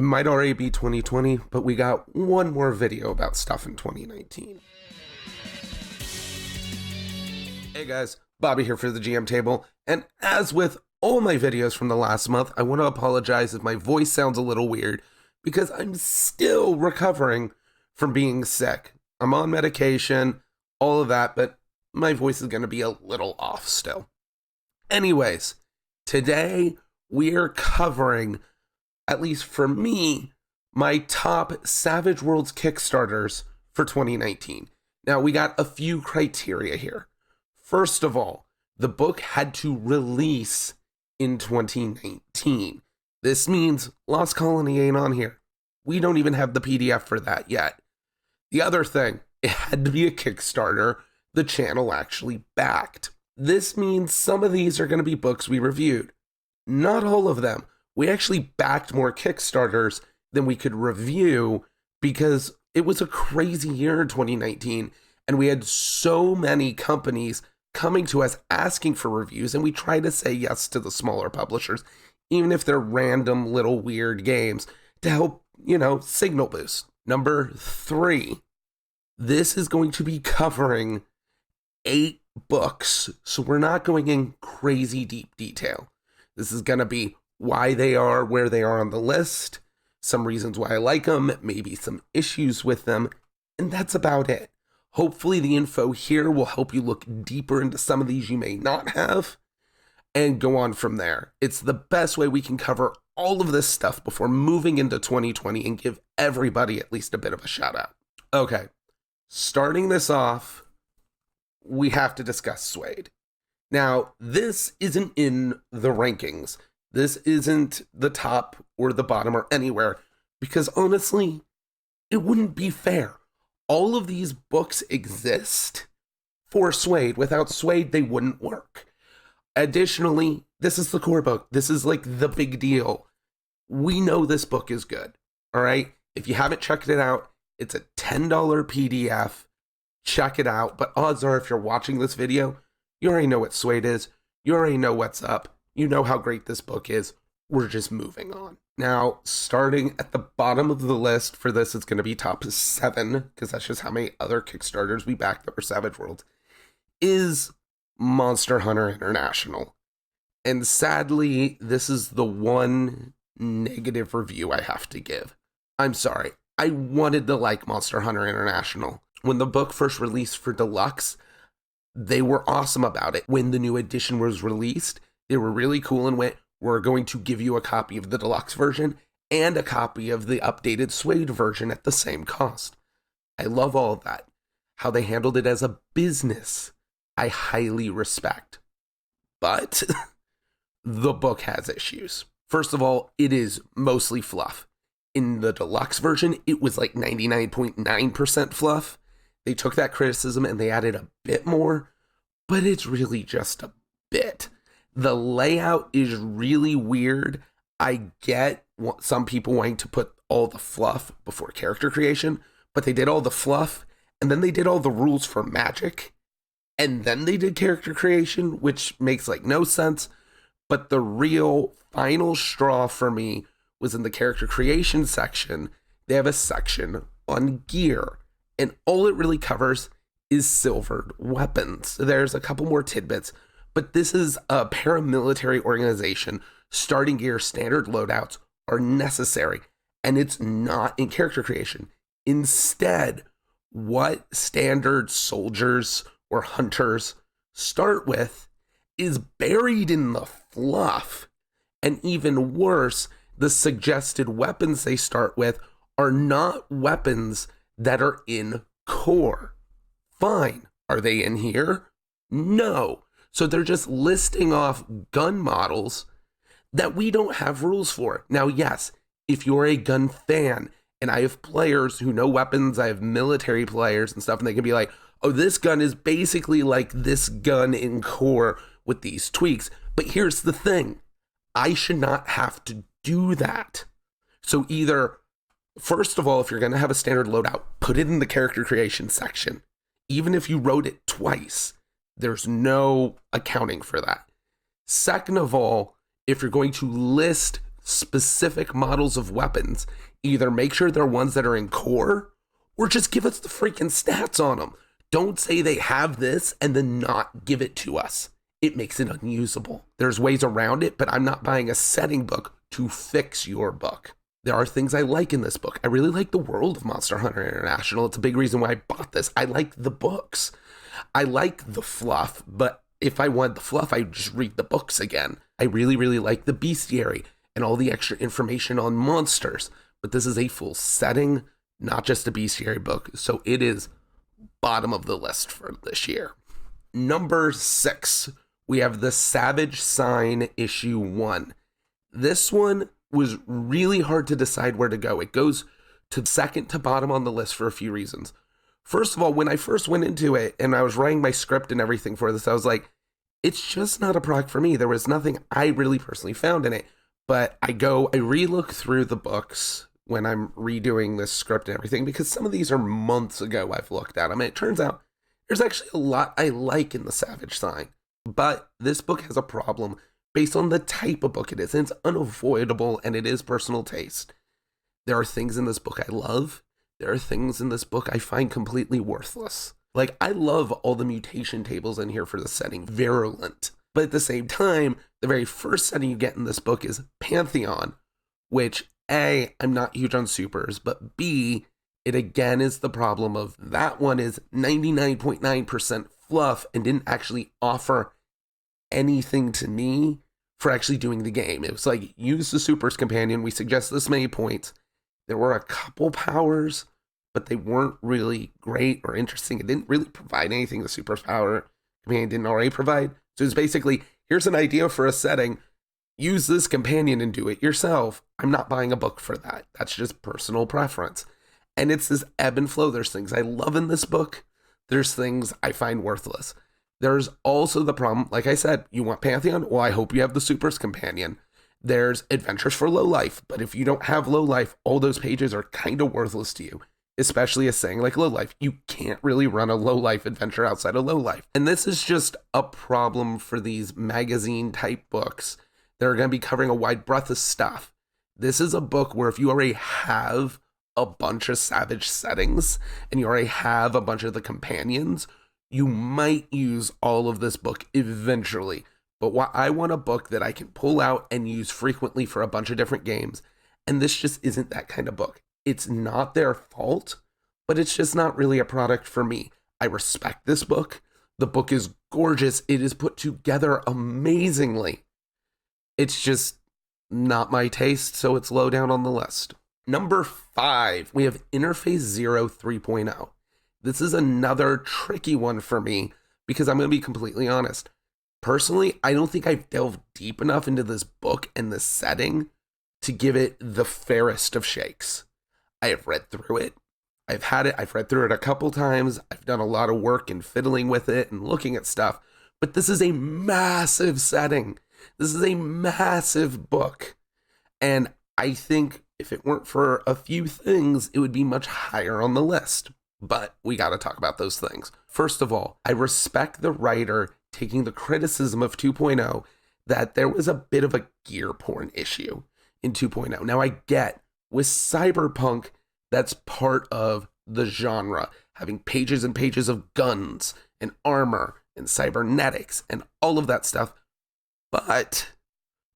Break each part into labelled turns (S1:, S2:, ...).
S1: It might already be 2020, but we got one more video about stuff in 2019. Hey guys, Bobby here for the GM Table, and as with all my videos from the last month, I want to apologize if my voice sounds a little weird, because I'm still recovering from being sick. I'm on medication, all of that, but my voice is going to be a little off still. Anyways, today we are covering, at least for me, my top Savage Worlds Kickstarters for 2019. Now, we got a few criteria here. First of all, the book had to release in 2019. This means Lost Colony ain't on here. We don't even have the PDF for that yet. The other thing, it had to be a Kickstarter the channel actually backed. This means some of these are going to be books we reviewed. Not all of them. We actually backed more Kickstarters than we could review because it was a crazy year in 2019 and we had so many companies coming to us asking for reviews, and we try to say yes to the smaller publishers, even if they're random little weird games, to help, signal boost. Number 3, this is going to be covering 8 books, so we're not going in crazy deep detail. This is going to be why they are where they are on the list, some reasons why I like them, maybe some issues with them, and that's about it. Hopefully the info here will help you look deeper into some of these you may not have, and go on from there. It's the best way we can cover all of this stuff before moving into 2020 and give everybody at least a bit of a shout out. Okay, starting this off, we have to discuss Suede. Now, this isn't in the rankings. This isn't the top or the bottom or anywhere, because honestly, it wouldn't be fair. All of these books exist for Suede. Without Suede, they wouldn't work. Additionally, this is the core book. This is like the big deal. We know this book is good, all right? If you haven't checked it out, it's a $10 PDF. Check it out. But odds are, if you're watching this video, you already know what Suede is. You already know what's up. You know how great this book is. We're just moving on. Now, starting at the bottom of the list for this, it's going to be top 7, because that's just how many other Kickstarters we backed that were Savage Worlds, is Monster Hunter International. And sadly, this is the one negative review I have to give. I'm sorry. I wanted to like Monster Hunter International. When the book first released for Deluxe, they were awesome about it. When the new edition was released, they were really cool and went, we're going to give you a copy of the Deluxe version and a copy of the updated Suede version at the same cost. I love all of that. How they handled it as a business, I highly respect. But the book has issues. First of all, it is mostly fluff. In the Deluxe version, it was like 99.9% fluff. They took that criticism and they added a bit more, but it's really just a bit. The layout is really weird. I get some people wanting to put all the fluff before character creation, but they did all the fluff, and then they did all the rules for magic, and then they did character creation, which makes no sense. But the real final straw for me was in the character creation section. They have a section on gear, and all it really covers is silvered weapons. There's a couple more tidbits, but this is a paramilitary organization. Starting gear standard loadouts are necessary, and it's not in character creation. Instead, what standard soldiers or hunters start with is buried in the fluff. And even worse, the suggested weapons they start with are not weapons that are in core. Fine. Are they in here? No. So they're just listing off gun models that we don't have rules for. Now, yes, if you're a gun fan, and I have players who know weapons, I have military players and stuff, and they can be like, oh, this gun is basically like this gun in core with these tweaks. But here's the thing. I should not have to do that. So either, first of all, if you're going to have a standard loadout, put it in the character creation section. Even if you wrote it twice, there's no accounting for that. Second of all, if you're going to list specific models of weapons. Either make sure they're ones that are in core, or just give us the freaking stats on them. Don't say they have this and then not give it to us. It makes it unusable. There's ways around it, but I'm not buying a setting book to fix your book. There are things I like in this book. I really like the world of Monster Hunter International. It's a big reason why I bought this. I like the books. I like the fluff, but if I want the fluff, I just read the books again. I really, really like the bestiary and all the extra information on monsters. But this is a full setting, not just a bestiary book. So it is bottom of the list for this year. Number 6, we have the Savage Sign issue 1. This one was really hard to decide where to go. It goes to second to bottom on the list for a few reasons. First of all, when I first went into it and I was writing my script and everything for this, I was like, it's just not a product for me. There was nothing I really personally found in it. But I re-look through the books when I'm redoing this script and everything, because some of these are months ago I've looked at them. And it turns out there's actually a lot I like in the Savage Sign. But this book has a problem based on the type of book it is. And it's unavoidable, and it is personal taste. There are things in this book I love. There are things in this book I find completely worthless. Like, I love all the mutation tables in here for the setting, Virulent. But at the same time, the very first setting you get in this book is Pantheon, which, A, I'm not huge on supers, but B, it again is the problem of that one is 99.9% fluff and didn't actually offer anything to me for actually doing the game. It was like, use the supers companion, we suggest this many points. There were a couple powers, but they weren't really great or interesting. It didn't really provide anything the supers power companion didn't already provide. So it's basically, here's an idea for a setting, use this companion and do it yourself. I'm not buying a book for that. That's just personal preference. And it's this ebb and flow. There's things I love in this book. There's things I find worthless. There's also the problem, like I said, you want Pantheon? Well, I hope you have the Supers Companion. There's Adventures for Low Life, but if you don't have Low Life, all those pages are kind of worthless to you, especially a saying like Low Life. You can't really run a Low Life adventure outside of Low Life. And this is just a problem for these magazine-type books that are going to be covering a wide breadth of stuff. This is a book where if you already have a bunch of Savage settings and you already have a bunch of the companions, you might use all of this book eventually. But I want a book that I can pull out and use frequently for a bunch of different games. And this just isn't that kind of book. It's not their fault, but it's just not really a product for me. I respect this book. The book is gorgeous. It is put together amazingly. It's just not my taste, so it's low down on the list. Number 5, we have Interface Zero 3.0. This is another tricky one for me because I'm going to be completely honest. Personally, I don't think I've delved deep enough into this book and this setting to give it the fairest of shakes. I have read through it. I've read through it a couple times. I've done a lot of work in fiddling with it and looking at stuff. But this is a massive setting. This is a massive book. And I think if it weren't for a few things, it would be much higher on the list. But we got to talk about those things. First of all, I respect the writer taking the criticism of 2.0 that there was a bit of a gear porn issue in 2.0. Now I get with cyberpunk, that's part of the genre, having pages and pages of guns and armor and cybernetics and all of that stuff. But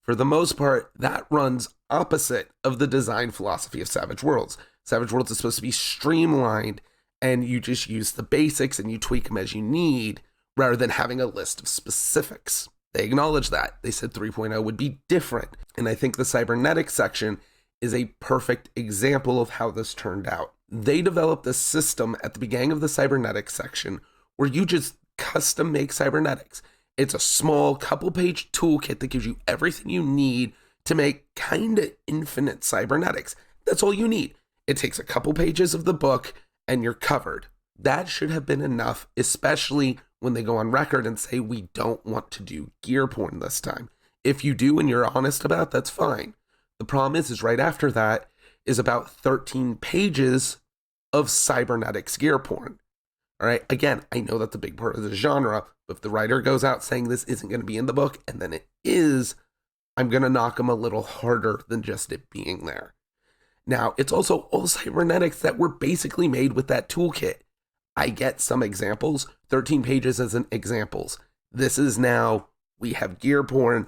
S1: for the most part, that runs opposite of the design philosophy of Savage Worlds. Savage Worlds is supposed to be streamlined and you just use the basics and you tweak them as you need, rather than having a list of specifics. They acknowledge that. They said 3.0 would be different. And I think the cybernetics section is a perfect example of how this turned out. They developed a system at the beginning of the cybernetics section where you just custom make cybernetics. It's a small couple-page toolkit that gives you everything you need to make kind of infinite cybernetics. That's all you need. It takes a couple pages of the book and you're covered. That should have been enough, especially when they go on record and say, we don't want to do gear porn this time. If you do and you're honest about it, that's fine. The problem is right after that is about 13 pages of cybernetics gear porn. All right. Again, I know that's a big part of the genre, but if the writer goes out saying this isn't going to be in the book and then it is, I'm going to knock them a little harder than just it being there. Now, it's also all cybernetics that were basically made with that toolkit. I get some examples, 13 pages as an examples. This is now, we have gear porn,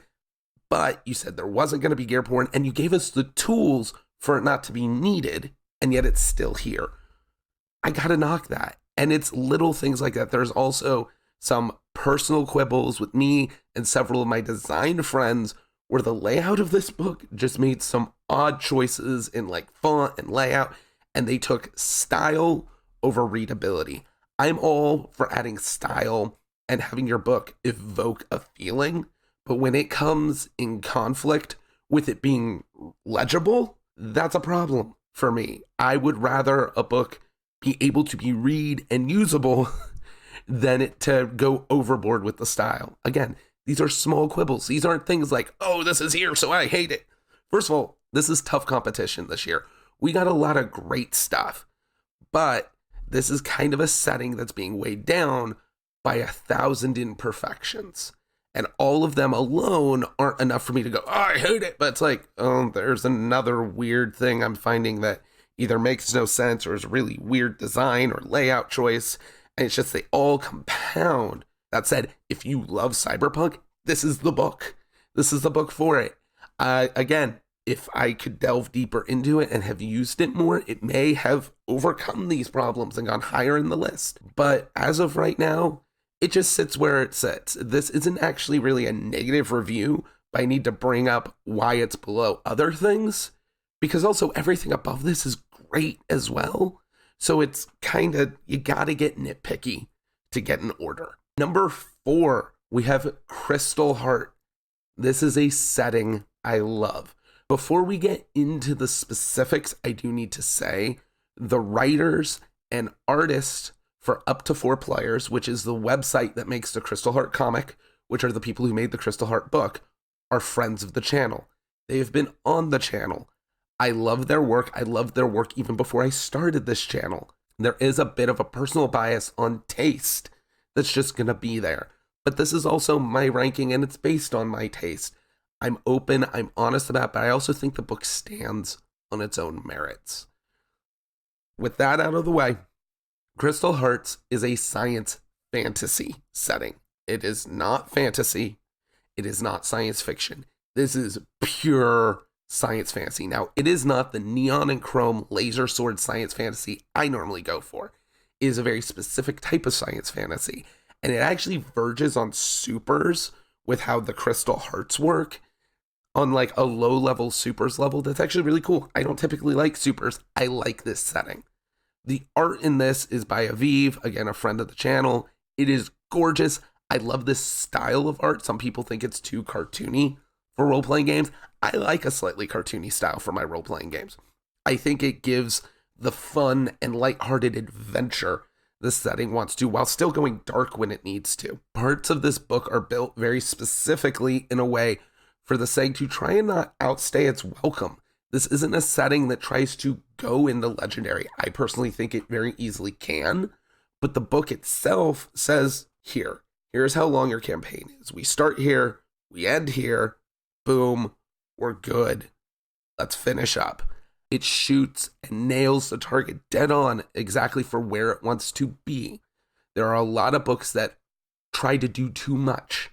S1: but you said there wasn't going to be gear porn, and you gave us the tools for it not to be needed, and yet it's still here. I gotta knock that. And it's little things like that. There's also some personal quibbles with me and several of my design friends where the layout of this book just made some odd choices in like font and layout, and they took style over readability. I'm all for adding style and having your book evoke a feeling, but when it comes in conflict with it being legible, that's a problem for me. I would rather a book be able to be read and usable than it to go overboard with the style. Again, these are small quibbles. These aren't things like, oh, this is here, so I hate it. First of all, this is tough competition this year. We got a lot of great stuff, but this is kind of a setting that's being weighed down by 1,000 imperfections. And all of them alone aren't enough for me to go, oh, I hate it. But it's like, oh, there's another weird thing I'm finding that either makes no sense or is really weird design or layout choice. And it's just they all compound. That said, if you love cyberpunk, this is the book. This is the book for it. Again, if I could delve deeper into it and have used it more, it may have overcome these problems and gone higher in the list. But as of right now, it just sits where it sits. This isn't actually really a negative review, but I need to bring up why it's below other things, because also everything above this is great as well. So it's kind of, you gotta get nitpicky to get an order. Number 4, we have Crystal Heart. This is a setting I love. Before we get into the specifics, I do need to say the writers and artists for Up to 4 Players, which is the website that makes the Crystal Heart comic, which are the people who made the Crystal Heart book, are friends of the channel. They have been on the channel. I love their work. I loved their work even before I started this channel. There is a bit of a personal bias on taste that's just going to be there. But this is also my ranking, and it's based on my taste. I'm open, I'm honest about it, but I also think the book stands on its own merits. With that out of the way, Crystal Hearts is a science fantasy setting. It is not fantasy. It is not science fiction. This is pure science fantasy. Now, it is not the neon and chrome laser sword science fantasy I normally go for. It is a very specific type of science fantasy, and it actually verges on supers with how the Crystal Hearts work on like a low-level supers level. That's actually really cool. I don't typically like supers. I like this setting. The art in this is by Aviv, again, a friend of the channel. It is gorgeous. I love this style of art. Some people think it's too cartoony for role-playing games. I like a slightly cartoony style for my role-playing games. I think it gives the fun and lighthearted adventure the setting wants to, while still going dark when it needs to. Parts of this book are built very specifically in a way for the setting to try and not outstay its welcome. This isn't a setting that tries to go in the legendary. I personally think it very easily can, but the book itself says, here's how long your campaign is. We start here, we end here, boom, we're good. Let's finish up. It shoots and nails the target dead on exactly for where it wants to be. There are a lot of books that try to do too much,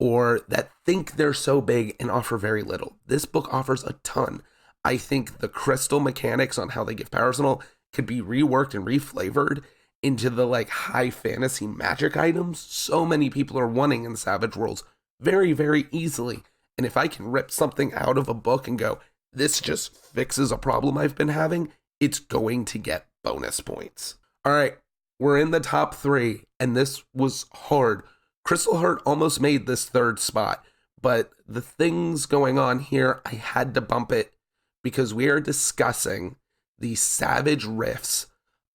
S1: or that think they're so big and offer very little. This book offers a ton. I think the crystal mechanics on how they give powers and all could be reworked and reflavored into the like high fantasy magic items so many people are wanting in Savage Worlds very, very easily. And if I can rip something out of a book and go, this just fixes a problem I've been having, it's going to get bonus points. All right, we're in the top 3, and this was hard. Crystal Heart almost made this 3rd spot, but the things going on here, I had to bump it because we are discussing the Savage Riffs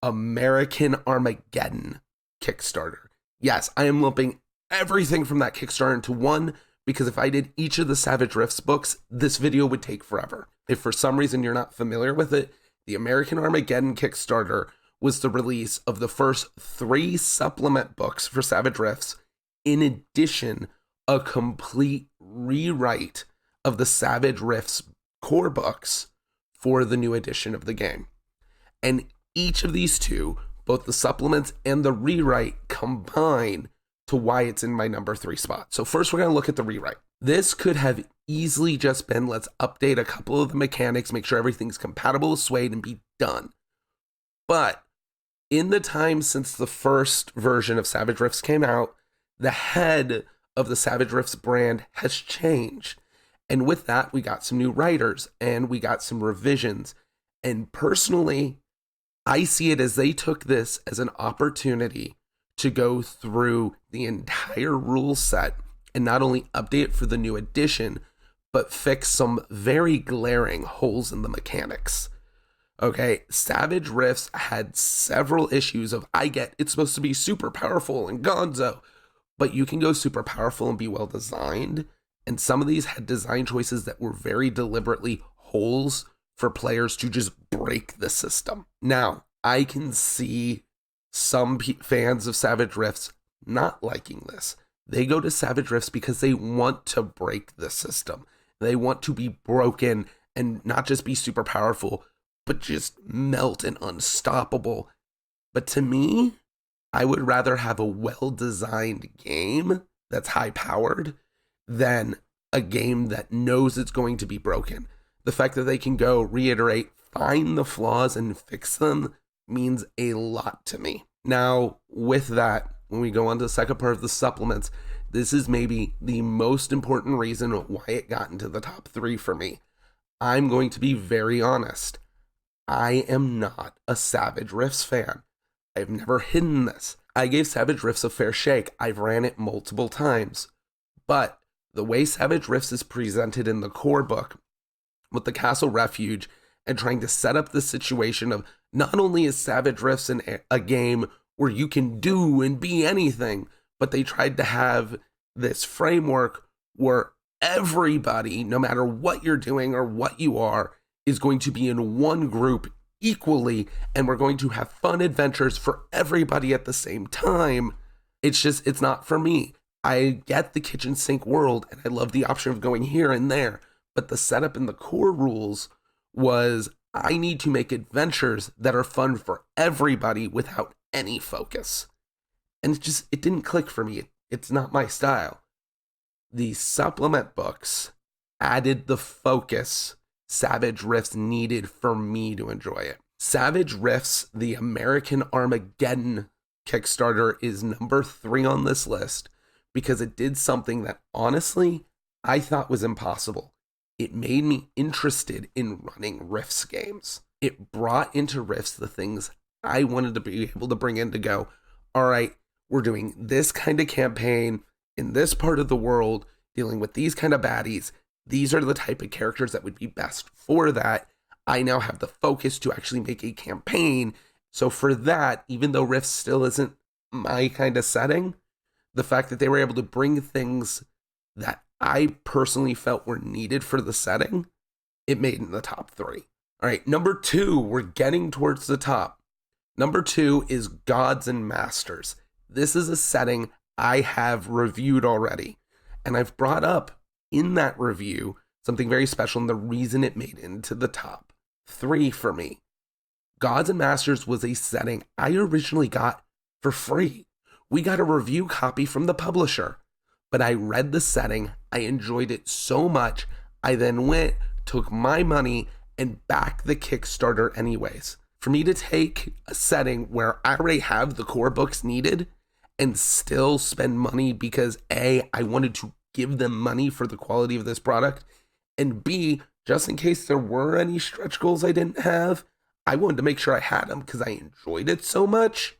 S1: American Armageddon Kickstarter. Yes, I am lumping everything from that Kickstarter into one, because if I did each of the Savage Riffs books, this video would take forever. If for some reason you're not familiar with it, the American Armageddon Kickstarter was the release of the first 3 supplement books for Savage Riffs, in addition, a complete rewrite of the Savage Rifts core books for the new edition of the game. And each of these two, both the supplements and the rewrite, combine to why it's in my number 3 spot. So first we're going to look at the rewrite. This could have easily just been, let's update a couple of the mechanics, make sure everything's compatible with Suede, and be done. But in the time since the first version of Savage Rifts came out, the head of the Savage Rifts brand has changed. And with that, we got some new writers and we got some revisions. And personally, I see it as they took this as an opportunity to go through the entire rule set and not only update it for the new edition, but fix some very glaring holes in the mechanics. Okay, Savage Rifts had several issues of, I get it's supposed to be super powerful and gonzo, but you can go super powerful and be well designed. And some of these had design choices that were very deliberately holes for players to just break the system. Now, I can see some fans of Savage Rifts not liking this. They go to Savage Rifts because they want to break the system. They want to be broken and not just be super powerful, but just melt and unstoppable. But to me, I would rather have a well-designed game that's high-powered than a game that knows it's going to be broken. The fact that they can go, reiterate, find the flaws and fix them means a lot to me. Now, with that, when we go on to the second part of the supplements, this is maybe the most important reason why it got into the top 3 for me. I'm going to be very honest. I am not a Savage Rifts fan. I've never hidden this. I gave Savage Rifts a fair shake. I've ran it multiple times. But the way Savage Rifts is presented in the core book, with the Castle Refuge, and trying to set up the situation of not only is Savage Rifts a game where you can do and be anything, but they tried to have this framework where everybody, no matter what you're doing or what you are, is going to be in one group equally, and we're going to have fun adventures for everybody at the same time. It's not for me. I get the kitchen sink world, and I love the option of going here and there, but the setup in the core rules was I need to make adventures that are fun for everybody without any focus. And it didn't click for me. It's not my style. The supplement books added the focus Savage Rifts needed for me to enjoy it. Savage Rifts, the American Armageddon Kickstarter, is number 3 on this list because it did something that honestly I thought was impossible. It made me interested in running Rifts games. It brought into Rifts the things I wanted to be able to bring in to go, all right, we're doing this kind of campaign in this part of the world, dealing with these kind of baddies. These are the type of characters that would be best for that. I now have the focus to actually make a campaign. So for that, even though Rifts still isn't my kind of setting, the fact that they were able to bring things that I personally felt were needed for the setting, it made in the top 3. All right, number 2, we're getting towards the top. Number 2 is Gods and Masters. This is a setting I have reviewed already, and I've brought up in that review something very special and the reason it made into the top 3 for me. Gods and Masters was a setting I originally got for free. We got a review copy from the publisher, but I read the setting, I enjoyed it so much, I then went, took my money, and backed the Kickstarter anyways. For me to take a setting where I already have the core books needed and still spend money because A, I wanted to give them money for the quality of this product, and B, just in case there were any stretch goals I didn't have, I wanted to make sure I had them because I enjoyed it so much.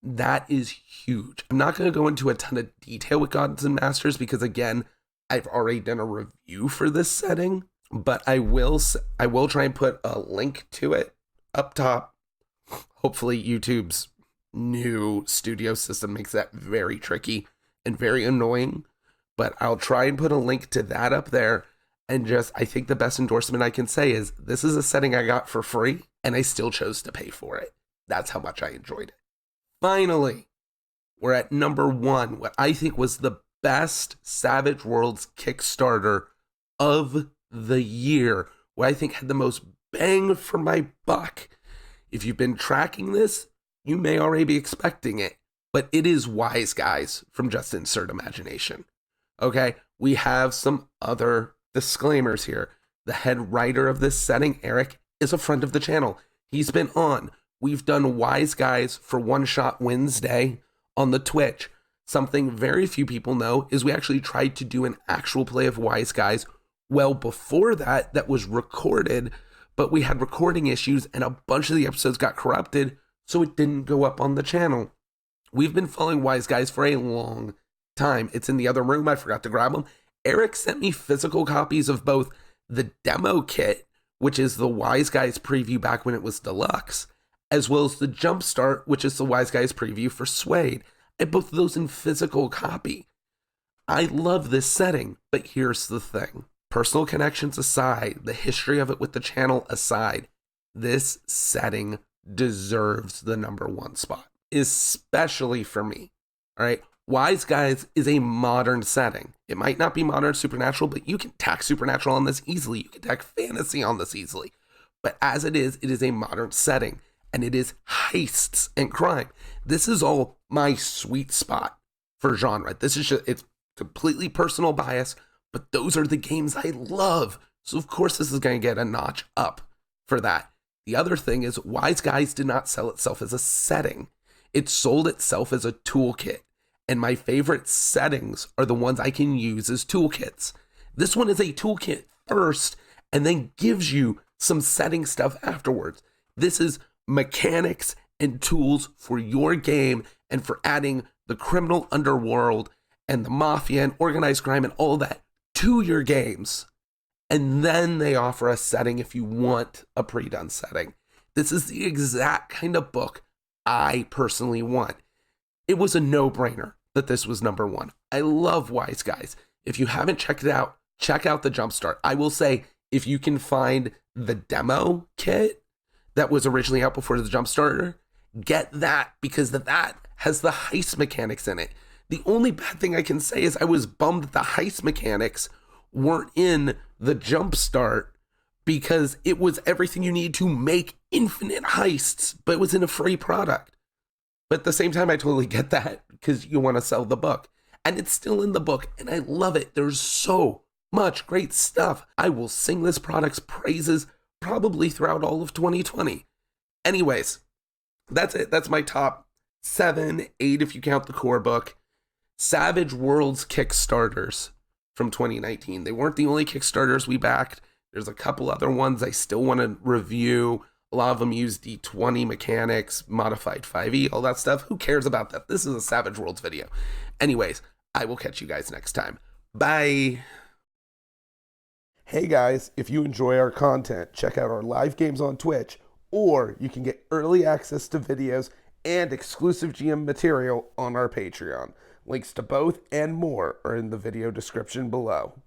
S1: That is huge. I'm not going to go into a ton of detail with Gods and Masters because, again, I've already done a review for this setting, but I will try and put a link to it up top. Hopefully YouTube's new studio system makes that very tricky and very annoying, but I'll try and put a link to that up there. And I think the best endorsement I can say is this is a setting I got for free and I still chose to pay for it. That's how much I enjoyed it. Finally, we're at number 1, what I think was the best Savage Worlds Kickstarter of the year, what I think had the most bang for my buck. If you've been tracking this, you may already be expecting it, but it is Wise Guys from Just Insert Imagination. Okay, we have some other disclaimers here. The head writer of this setting, Eric, is a friend of the channel. He's been on. We've done Wise Guys for One Shot Wednesday on the Twitch. Something very few people know is we actually tried to do an actual play of Wise Guys well before that was recorded, but we had recording issues and a bunch of the episodes got corrupted, so it didn't go up on the channel. We've been following Wise Guys for a long time. It's in the other room. I forgot to grab them. Eric sent me physical copies of both the demo kit, which is the Wise Guys preview back when it was deluxe, as well as the Jumpstart, which is the Wise Guys preview for Suede. I have both of those in physical copy. I love this setting, but here's the thing. Personal connections aside, the history of it with the channel aside, this setting deserves the #1 spot, especially for me. All right. Wise Guys is a modern setting. It might not be modern supernatural, but you can tack supernatural on this easily. You can tack fantasy on this easily. But as it is a modern setting, and it is heists and crime. This is all my sweet spot for genre. This is just, it's completely personal bias, but those are the games I love. So of course this is going to get a notch up for that. The other thing is Wise Guys did not sell itself as a setting. It sold itself as a toolkit. And my favorite settings are the ones I can use as toolkits. This one is a toolkit first and then gives you some setting stuff afterwards. This is mechanics and tools for your game and for adding the criminal underworld and the mafia and organized crime and all that to your games. And then they offer a setting if you want a pre-done setting. This is the exact kind of book I personally want. It was a no-brainer that this was #1. I love Wise Guys. If you haven't checked it out, check out the Jumpstart. I will say, if you can find the demo kit that was originally out before the Jumpstarter, get that, because that has the heist mechanics in it. The only bad thing I can say is I was bummed that the heist mechanics weren't in the Jumpstart, because it was everything you need to make infinite heists, but it was in a free product. But at the same time, I totally get that, because you want to sell the book. And it's still in the book, and I love it. There's so much great stuff. I will sing this product's praises probably throughout all of 2020. Anyways, that's it. That's my top 7, 8 if you count the core book. Savage Worlds Kickstarters from 2019. They weren't the only Kickstarters we backed. There's a couple other ones I still want to review. A lot of them use D20 mechanics, modified 5e, all that stuff. Who cares about that? This is a Savage Worlds video. Anyways, I will catch you guys next time. Bye. Hey guys, if you enjoy our content, check out our live games on Twitch, or you can get early access to videos and exclusive GM material on our Patreon. Links to both and more are in the video description below.